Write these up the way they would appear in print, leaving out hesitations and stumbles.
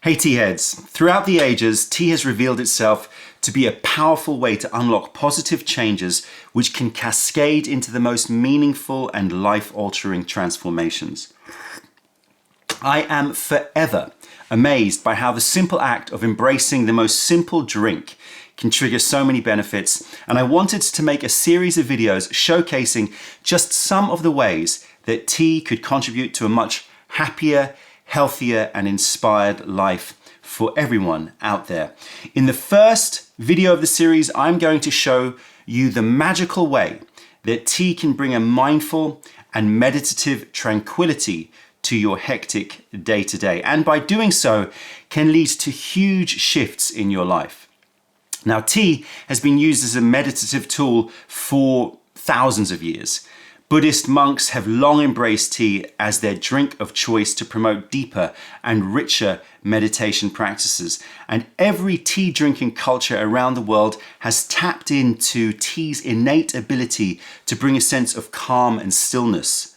Hey tea heads, throughout the ages, tea has revealed itself to be a powerful way to unlock positive changes which can cascade into the most meaningful and life-altering transformations. I am forever amazed by how the simple act of embracing the most simple drink can trigger so many benefits, and I wanted to make a series of videos showcasing just some of the ways that tea could contribute to a much happier, healthier and inspired life for everyone out there. In the first video of the series, I'm going to show you the magical way that tea can bring a mindful and meditative tranquility to your hectic day-to-day, and by doing so can lead to huge shifts in your life. Now, tea has been used as a meditative tool for thousands of years. Buddhist monks have long embraced tea as their drink of choice to promote deeper and richer meditation practices. And every tea drinking culture around the world has tapped into tea's innate ability to bring a sense of calm and stillness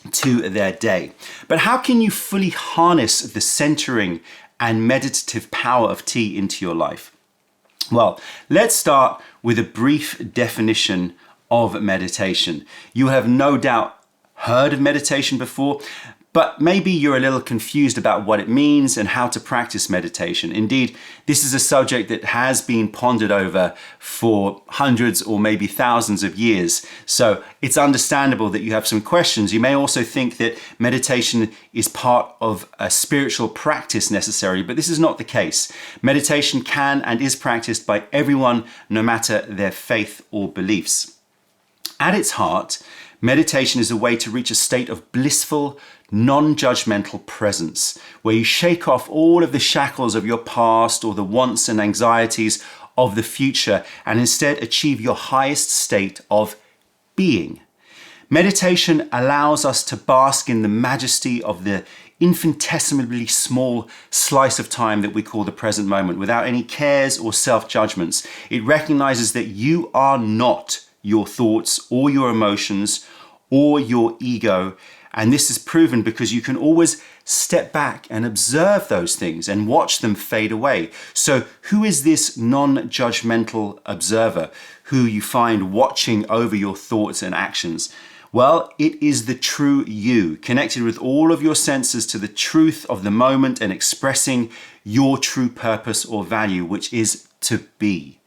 to their day. But how can you fully harness the centering and meditative power of tea into your life? Well, let's start with a brief definition of meditation. You have no doubt heard of meditation before, but maybe you're a little confused about what it means and how to practice meditation. Indeed, this is a subject that has been pondered over for hundreds or maybe thousands of years. So it's understandable that you have some questions. You may also think that meditation is part of a spiritual practice necessary, but this is not the case. Meditation can and is practiced by everyone, no matter their faith or beliefs. At its heart, meditation is a way to reach a state of blissful, non-judgmental presence, where you shake off all of the shackles of your past or the wants and anxieties of the future and instead achieve your highest state of being. Meditation allows us to bask in the majesty of the infinitesimally small slice of time that we call the present moment without any cares or self-judgments. It recognizes that you are not your thoughts or your emotions or your ego. And this is proven because you can always step back and observe those things and watch them fade away. So who is this non-judgmental observer who you find watching over your thoughts and actions? Well, it is the true you, connected with all of your senses to the truth of the moment and expressing your true purpose or value, which is to be.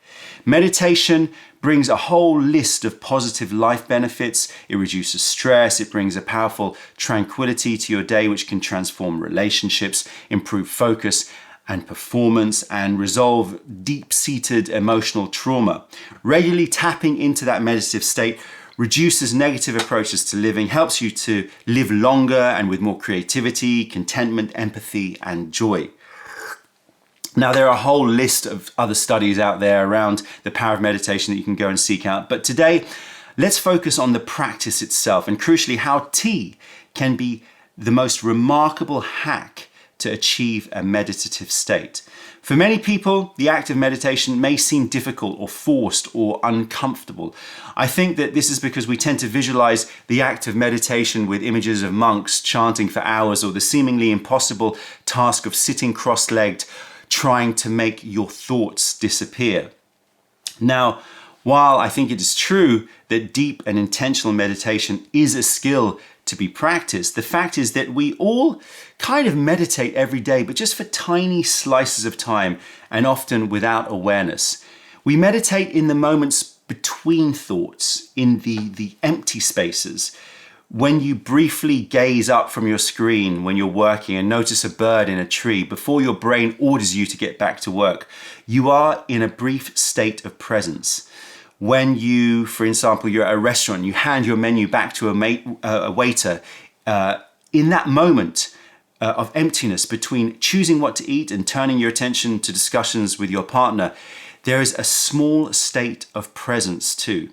Meditation brings a whole list of positive life benefits. It reduces stress. It brings a powerful tranquility to your day, which can transform relationships, improve focus and performance, and resolve deep-seated emotional trauma. Regularly tapping into that meditative state reduces negative approaches to living, helps you to live longer and with more creativity, contentment, empathy, and joy. Now, there are a whole list of other studies out there around the power of meditation that you can go and seek out. But today, let's focus on the practice itself and crucially how tea can be the most remarkable hack to achieve a meditative state. For many people, the act of meditation may seem difficult or forced or uncomfortable. I think that this is because we tend to visualize the act of meditation with images of monks chanting for hours or the seemingly impossible task of sitting cross-legged, trying to make your thoughts disappear. Now, while I think it is true that deep and intentional meditation is a skill to be practiced, the fact is that we all kind of meditate every day, but just for tiny slices of time and often without awareness. We meditate in the moments between thoughts, in the empty spaces. When you briefly gaze up from your screen when you're working and notice a bird in a tree before your brain orders you to get back to work, you are in a brief state of presence. When you, for example, you're at a restaurant, you hand your menu back to a waiter, in that moment of emptiness between choosing what to eat and turning your attention to discussions with your partner, there is a small state of presence too.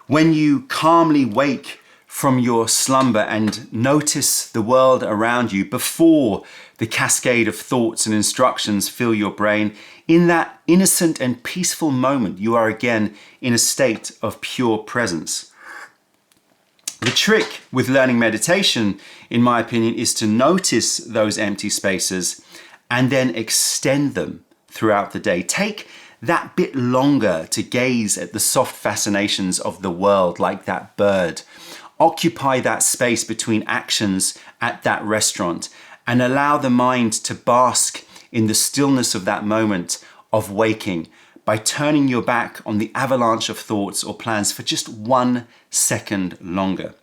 When you calmly wake from your slumber and notice the world around you before the cascade of thoughts and instructions fill your brain, in that innocent and peaceful moment, you are again in a state of pure presence. The trick with learning meditation, in my opinion, is to notice those empty spaces and then extend them throughout the day. Take that bit longer to gaze at the soft fascinations of the world, like that bird. Occupy that space between actions at that restaurant and allow the mind to bask in the stillness of that moment of waking by turning your back on the avalanche of thoughts or plans for just 1 second longer.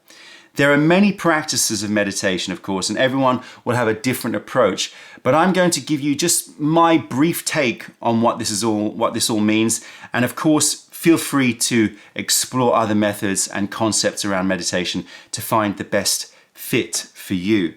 There are many practices of meditation, of course, and everyone will have a different approach, but I'm going to give you just my brief take on what this all means. And of course, feel free to explore other methods and concepts around meditation to find the best fit for you.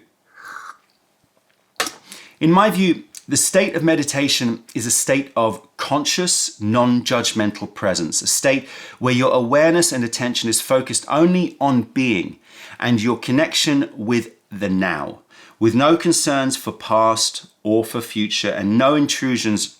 In my view, the state of meditation is a state of conscious, non-judgmental presence, a state where your awareness and attention is focused only on being and your connection with the now, with no concerns for past or for future and no intrusions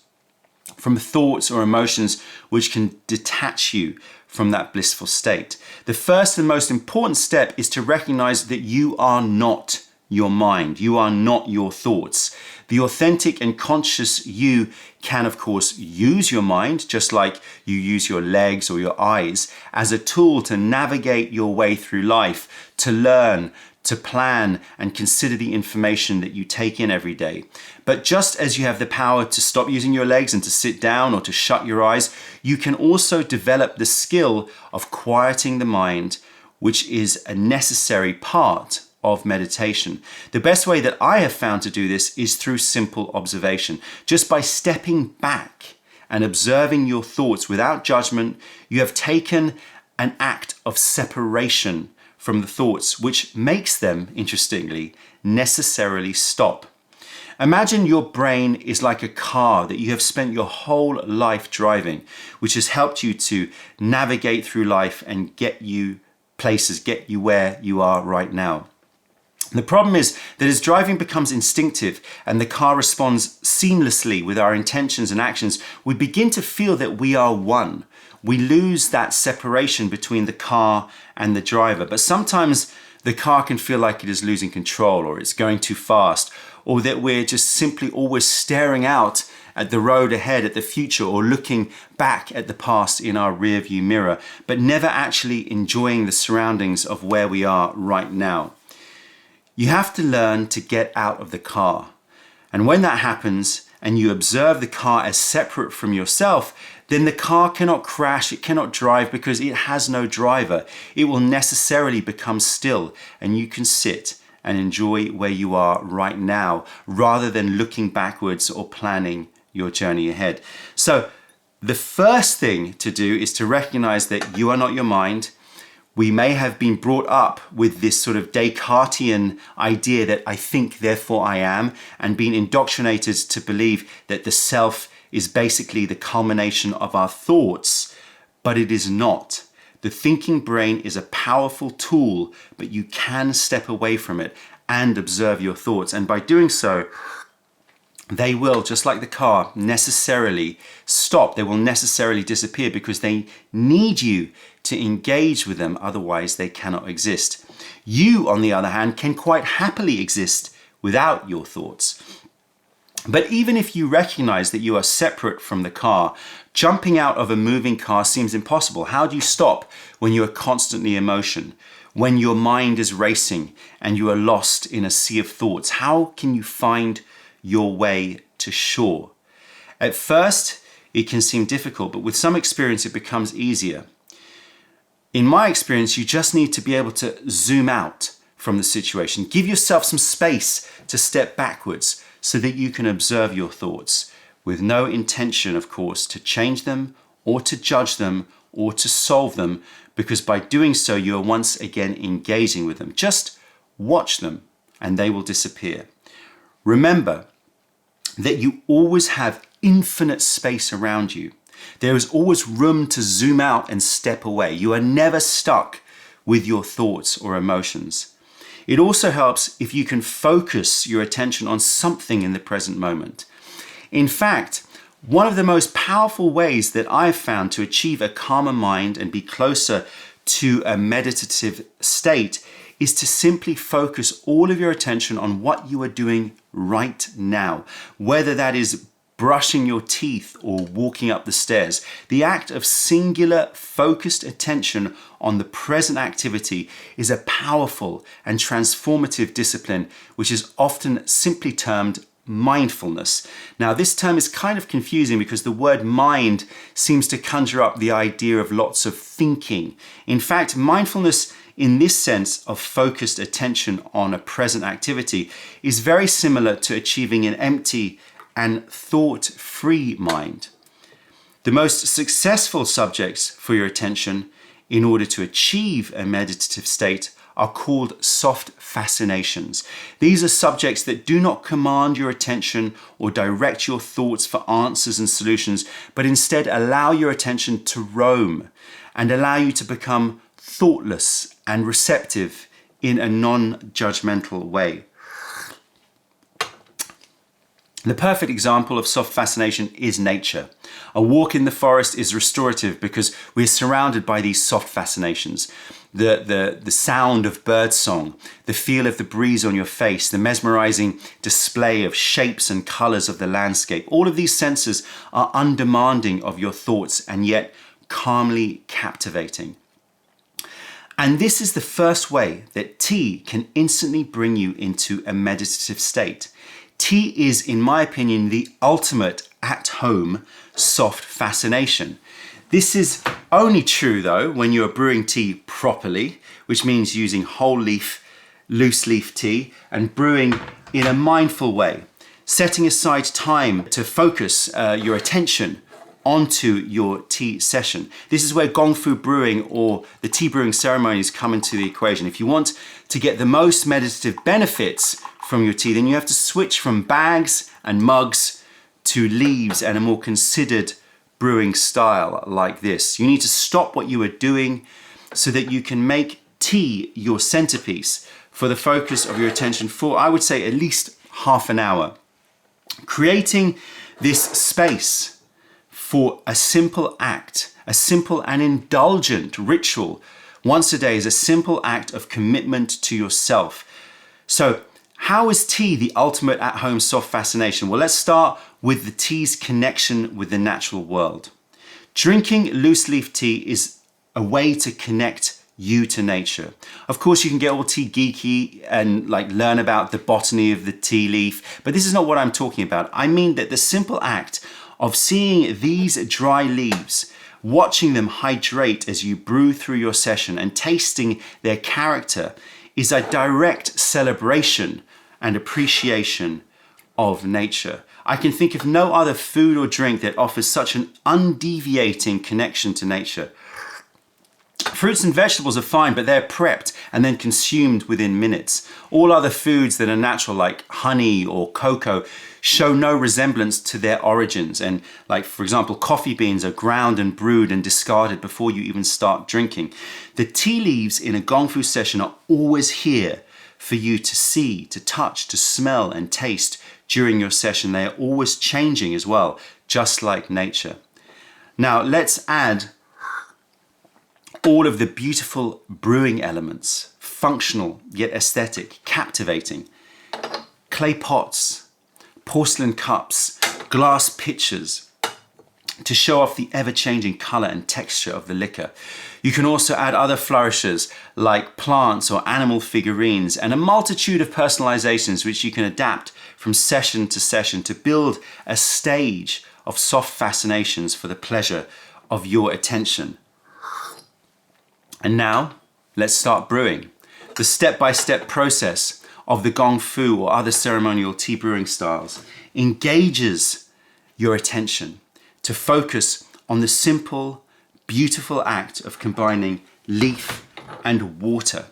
from thoughts or emotions which can detach you from that blissful state. The first and most important step is to recognize that you are not your mind. You are not your thoughts. The authentic and conscious you can, of course, use your mind, just like you use your legs or your eyes, as a tool to navigate your way through life, to learn, to plan, and consider the information that you take in every day. But just as you have the power to stop using your legs and to sit down or to shut your eyes, you can also develop the skill of quieting the mind, which is a necessary part of meditation. The best way that I have found to do this is through simple observation. Just by stepping back and observing your thoughts without judgment, you have taken an act of separation from the thoughts, which makes them, interestingly, necessarily stop. Imagine your brain is like a car that you have spent your whole life driving, which has helped you to navigate through life and get you places, get you where you are right now. The problem is that as driving becomes instinctive and the car responds seamlessly with our intentions and actions, we begin to feel that we are one. We lose that separation between the car and the driver. But sometimes the car can feel like it is losing control, or it's going too fast, or that we're just simply always staring out at the road ahead, at the future, or looking back at the past in our rearview mirror, but never actually enjoying the surroundings of where we are right now. You have to learn to get out of the car. And when that happens and you observe the car as separate from yourself, then the car cannot crash, it cannot drive because it has no driver. It will necessarily become still and you can sit and enjoy where you are right now rather than looking backwards or planning your journey ahead. So the first thing to do is to recognize that you are not your mind. We may have been brought up with this sort of Descartesian idea that I think, therefore I am, and been indoctrinated to believe that the self is basically the culmination of our thoughts, but it is not. The thinking brain is a powerful tool, but you can step away from it and observe your thoughts. And by doing so, they will, just like the car, necessarily stop. They will necessarily disappear because they need you to engage with them. Otherwise, they cannot exist. You, on the other hand, can quite happily exist without your thoughts. But even if you recognize that you are separate from the car, jumping out of a moving car seems impossible. How do you stop when you are constantly in motion? When your mind is racing and you are lost in a sea of thoughts? How can you find your way to shore? At first, it can seem difficult, but with some experience, it becomes easier. In my experience, you just need to be able to zoom out from the situation. Give yourself some space to step backwards so that you can observe your thoughts with no intention, of course, to change them or to judge them or to solve them, because by doing so, you are once again engaging with them. Just watch them and they will disappear. Remember that you always have infinite space around you. There is always room to zoom out and step away. You are never stuck with your thoughts or emotions. It also helps if you can focus your attention on something in the present moment. In fact, one of the most powerful ways that I've found to achieve a calmer mind and be closer to a meditative state is to simply focus all of your attention on what you are doing right now, whether that is brushing your teeth or walking up the stairs. The act of singular, focused attention on the present activity is a powerful and transformative discipline, which is often simply termed mindfulness. Now, this term is kind of confusing because the word mind seems to conjure up the idea of lots of thinking. In fact, mindfulness in this sense of focused attention on a present activity is very similar to achieving an empty and thought-free mind. The most successful subjects for your attention in order to achieve a meditative state are called soft fascinations. These are subjects that do not command your attention or direct your thoughts for answers and solutions, but instead allow your attention to roam and allow you to become thoughtless and receptive in a non-judgmental way. The perfect example of soft fascination is nature. A walk in the forest is restorative because we're surrounded by these soft fascinations. The sound of birdsong, the feel of the breeze on your face, the mesmerizing display of shapes and colors of the landscape. All of these senses are undemanding of your thoughts and yet calmly captivating. And this is the first way that tea can instantly bring you into a meditative state. Tea is, in my opinion, the ultimate at-home soft fascination. This is only true, though, when you are brewing tea properly, which means using whole leaf, loose leaf tea, and brewing in a mindful way, setting aside time to focus your attention onto your tea session. This is where Gong brewing or the tea brewing ceremonies come into the equation. If you want to get the most meditative benefits from your tea, then you have to switch from bags and mugs to leaves and a more considered brewing style like this. You need to stop what you are doing so that you can make tea your centerpiece for the focus of your attention for, I would say, at least half an hour. Creating this space for a simple act, a simple and indulgent ritual once a day is a simple act of commitment to yourself. So, how is tea the ultimate at-home soft fascination? Well, let's start with the tea's connection with the natural world. Drinking loose leaf tea is a way to connect you to nature. Of course, you can get all tea geeky and learn about the botany of the tea leaf, but this is not what I'm talking about. I mean that the simple act of seeing these dry leaves, watching them hydrate as you brew through your session and tasting their character is a direct celebration and appreciation of nature. I can think of no other food or drink that offers such an undeviating connection to nature. Fruits and vegetables are fine, but they're prepped and then consumed within minutes. All other foods that are natural, like honey or cocoa, show no resemblance to their origins. And for example, coffee beans are ground and brewed and discarded before you even start drinking. The tea leaves in a Gong Fu session are always here for you to see, to touch, to smell and taste during your session. They are always changing as well, just like nature. Now let's add all of the beautiful brewing elements, functional yet aesthetic, captivating. Clay pots, porcelain cups, glass pitchers to show off the ever-changing color and texture of the liquor. You can also add other flourishes like plants or animal figurines and a multitude of personalizations which you can adapt from session to session to build a stage of soft fascinations for the pleasure of your attention. And now, let's start brewing. The step-by-step process of the Gong Fu or other ceremonial tea brewing styles engages your attention to focus on the simple, beautiful act of combining leaf and water.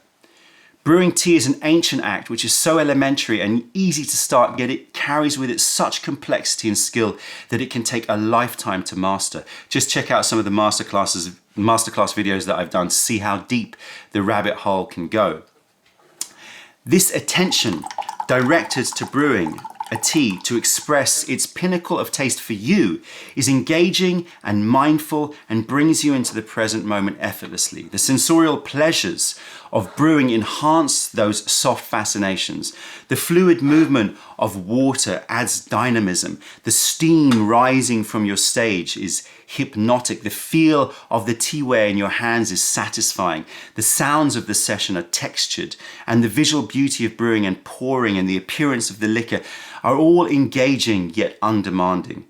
Brewing tea is an ancient act which is so elementary and easy to start, yet it carries with it such complexity and skill that it can take a lifetime to master. Just check out some of the masterclass videos that I've done to see how deep the rabbit hole can go. This attention directed to brewing a tea to express its pinnacle of taste for you is engaging and mindful and brings you into the present moment effortlessly. The sensorial pleasures of brewing enhance those soft fascinations. The fluid movement of water adds dynamism. The steam rising from your stage is hypnotic. The feel of the teaware in your hands is satisfying. The sounds of the session are textured, and the visual beauty of brewing and pouring and the appearance of the liquor are all engaging yet undemanding.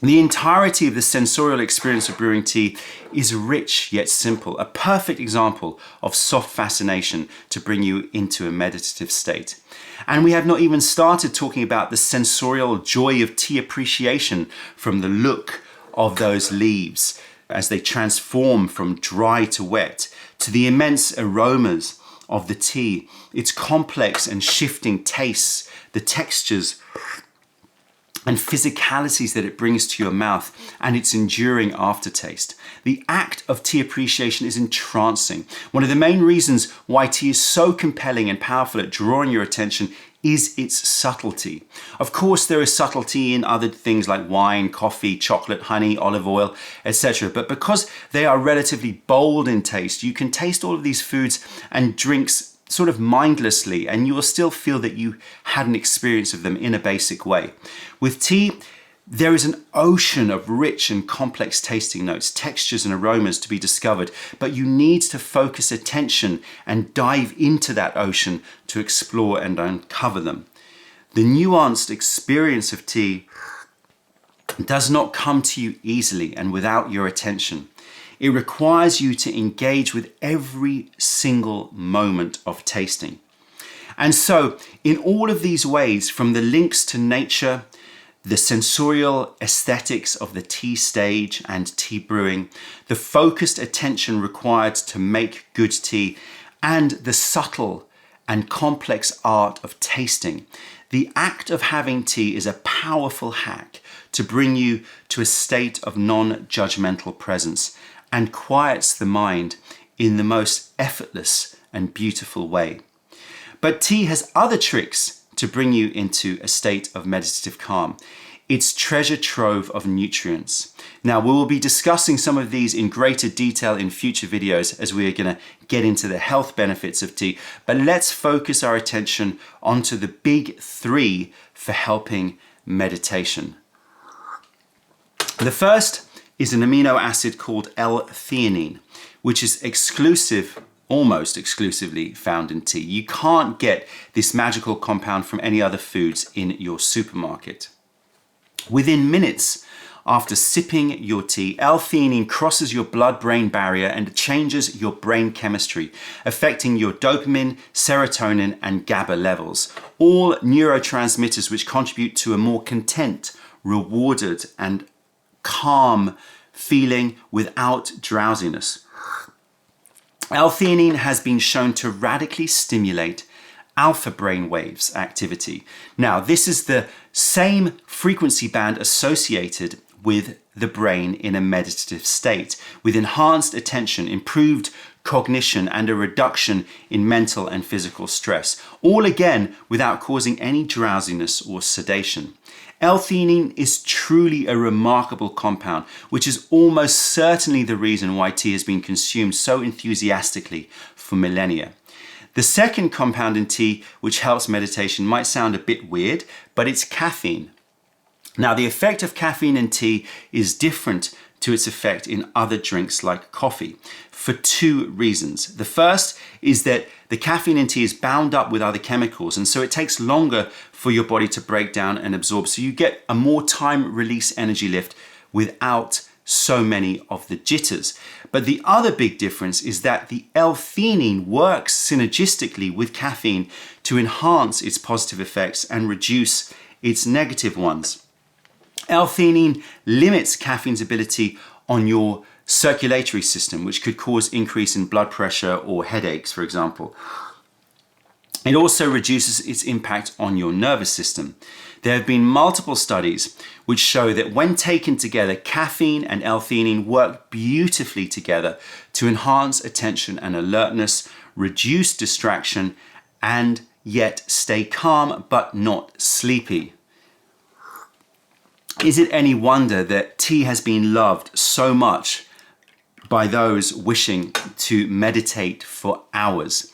The entirety of the sensorial experience of brewing tea is rich yet simple, a perfect example of soft fascination to bring you into a meditative state. And we have not even started talking about the sensorial joy of tea appreciation from the look of those leaves as they transform from dry to wet, to the immense aromas of the tea, its complex and shifting tastes, the textures and physicalities that it brings to your mouth, and its enduring aftertaste. The act of tea appreciation is entrancing. One of the main reasons why tea is so compelling and powerful at drawing your attention is its subtlety. Of course, there is subtlety in other things like wine, coffee, chocolate, honey, olive oil, etc. But because they are relatively bold in taste, you can taste all of these foods and drinks sort of mindlessly, and you will still feel that you had an experience of them in a basic way. With tea, there is an ocean of rich and complex tasting notes, textures and aromas to be discovered, but you need to focus attention and dive into that ocean to explore and uncover them. The nuanced experience of tea does not come to you easily and without your attention. It requires you to engage with every single moment of tasting. And so, in all of these ways, from the links to nature, the sensorial aesthetics of the tea stage and tea brewing, the focused attention required to make good tea, and the subtle and complex art of tasting, the act of having tea is a powerful hack to bring you to a state of non-judgmental presence and quiets the mind in the most effortless and beautiful way. But tea has other tricks to bring you into a state of meditative calm. Its treasure trove of nutrients. Now, we will be discussing some of these in greater detail in future videos as we are going to get into the health benefits of tea, but let's focus our attention onto the big three for helping meditation. The first is an amino acid called L-theanine, which is almost exclusively found in tea. You can't get this magical compound from any other foods in your supermarket. Within minutes after sipping your tea, L-theanine crosses your blood-brain barrier and changes your brain chemistry, affecting your dopamine, serotonin, and GABA levels, all neurotransmitters which contribute to a more content, rewarded, and calm feeling without drowsiness. L-theanine has been shown to radically stimulate alpha brain waves activity. Now, this is the same frequency band associated with the brain in a meditative state, with enhanced attention, improved cognition, and a reduction in mental and physical stress, all again without causing any drowsiness or sedation. L-theanine is truly a remarkable compound, which is almost certainly the reason why tea has been consumed so enthusiastically for millennia. The second compound in tea which helps meditation might sound a bit weird, but it's caffeine. Now, the effect of caffeine in tea is different to its effect in other drinks like coffee for two reasons. The first is that the caffeine in tea is bound up with other chemicals, and so it takes longer for your body to break down and absorb. So you get a more time release energy lift without so many of the jitters. But the other big difference is that the L-theanine works synergistically with caffeine to enhance its positive effects and reduce its negative ones. L-theanine limits caffeine's ability on your circulatory system, which could cause increase in blood pressure or headaches, for example. It also reduces its impact on your nervous system. There have been multiple studies which show that when taken together, caffeine and L-theanine work beautifully together to enhance attention and alertness, reduce distraction, and yet stay calm but not sleepy. Is it any wonder that tea has been loved so much by those wishing to meditate for hours.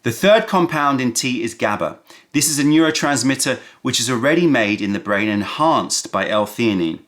The third compound in tea is GABA. This is a neurotransmitter which is already made in the brain, enhanced by L-theanine.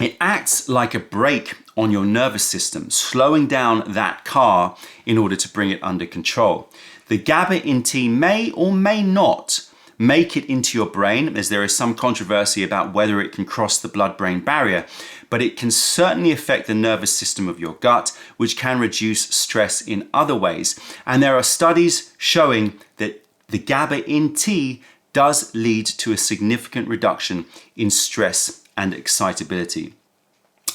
It acts like a brake on your nervous system, slowing down that car in order to bring it under control. The GABA in tea may or may not make it into your brain, as there is some controversy about whether it can cross the blood-brain barrier, but it can certainly affect the nervous system of your gut, which can reduce stress in other ways. And there are studies showing that the GABA in tea does lead to a significant reduction in stress and excitability.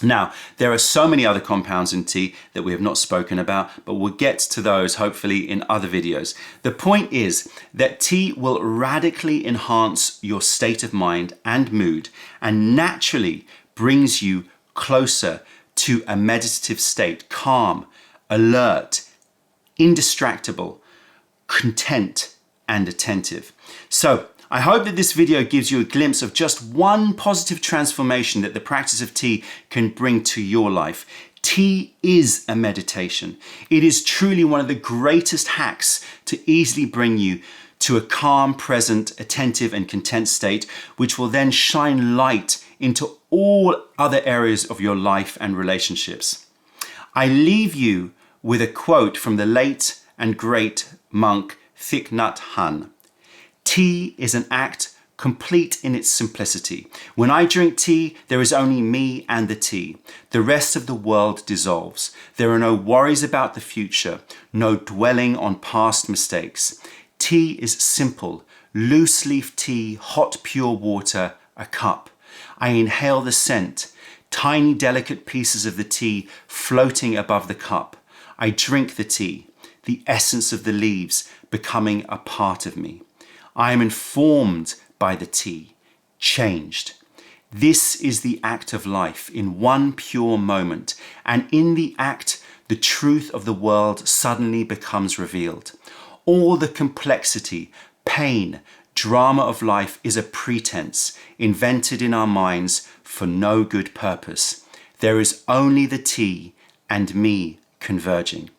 Now, there are so many other compounds in tea that we have not spoken about, but we'll get to those hopefully in other videos. The point is that tea will radically enhance your state of mind and mood, and naturally brings you closer to a meditative state, calm, alert, indistractable, content, and attentive. So, I hope that this video gives you a glimpse of just one positive transformation that the practice of tea can bring to your life. Tea is a meditation. It is truly one of the greatest hacks to easily bring you to a calm, present, attentive, and content state, which will then shine light into all other areas of your life and relationships. I leave you with a quote from the late and great monk Thich Nhat Hanh. Tea is an act complete in its simplicity. When I drink tea, there is only me and the tea. The rest of the world dissolves. There are no worries about the future, no dwelling on past mistakes. Tea is simple. Loose leaf tea, hot pure water, a cup. I inhale the scent, tiny delicate pieces of the tea floating above the cup. I drink the tea, the essence of the leaves becoming a part of me. I am informed by the tea, changed. This is the act of life in one pure moment, and in the act, the truth of the world suddenly becomes revealed. All the complexity, pain, drama of life is a pretense invented in our minds for no good purpose. There is only the tea and me converging.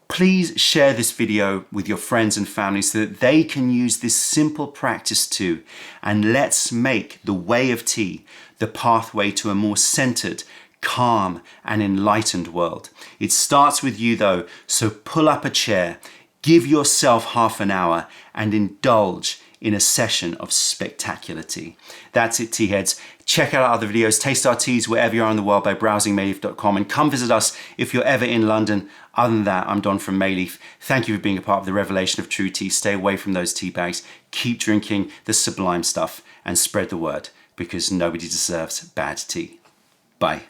Please share this video with your friends and family so that they can use this simple practice too. And let's make the way of tea the pathway to a more centered, calm, and enlightened world. It starts with you though, so pull up a chair, give yourself half an hour, and indulge in a session of spectacular tea. That's it, tea heads. Check out our other videos, taste our teas wherever you are in the world by browsing mayleaf.com, and come visit us if you're ever in London. Other than that, I'm Don from Mayleaf. Thank you for being a part of the revelation of true tea. Stay away from those tea bags. Keep drinking the sublime stuff and spread the word, because nobody deserves bad tea. Bye.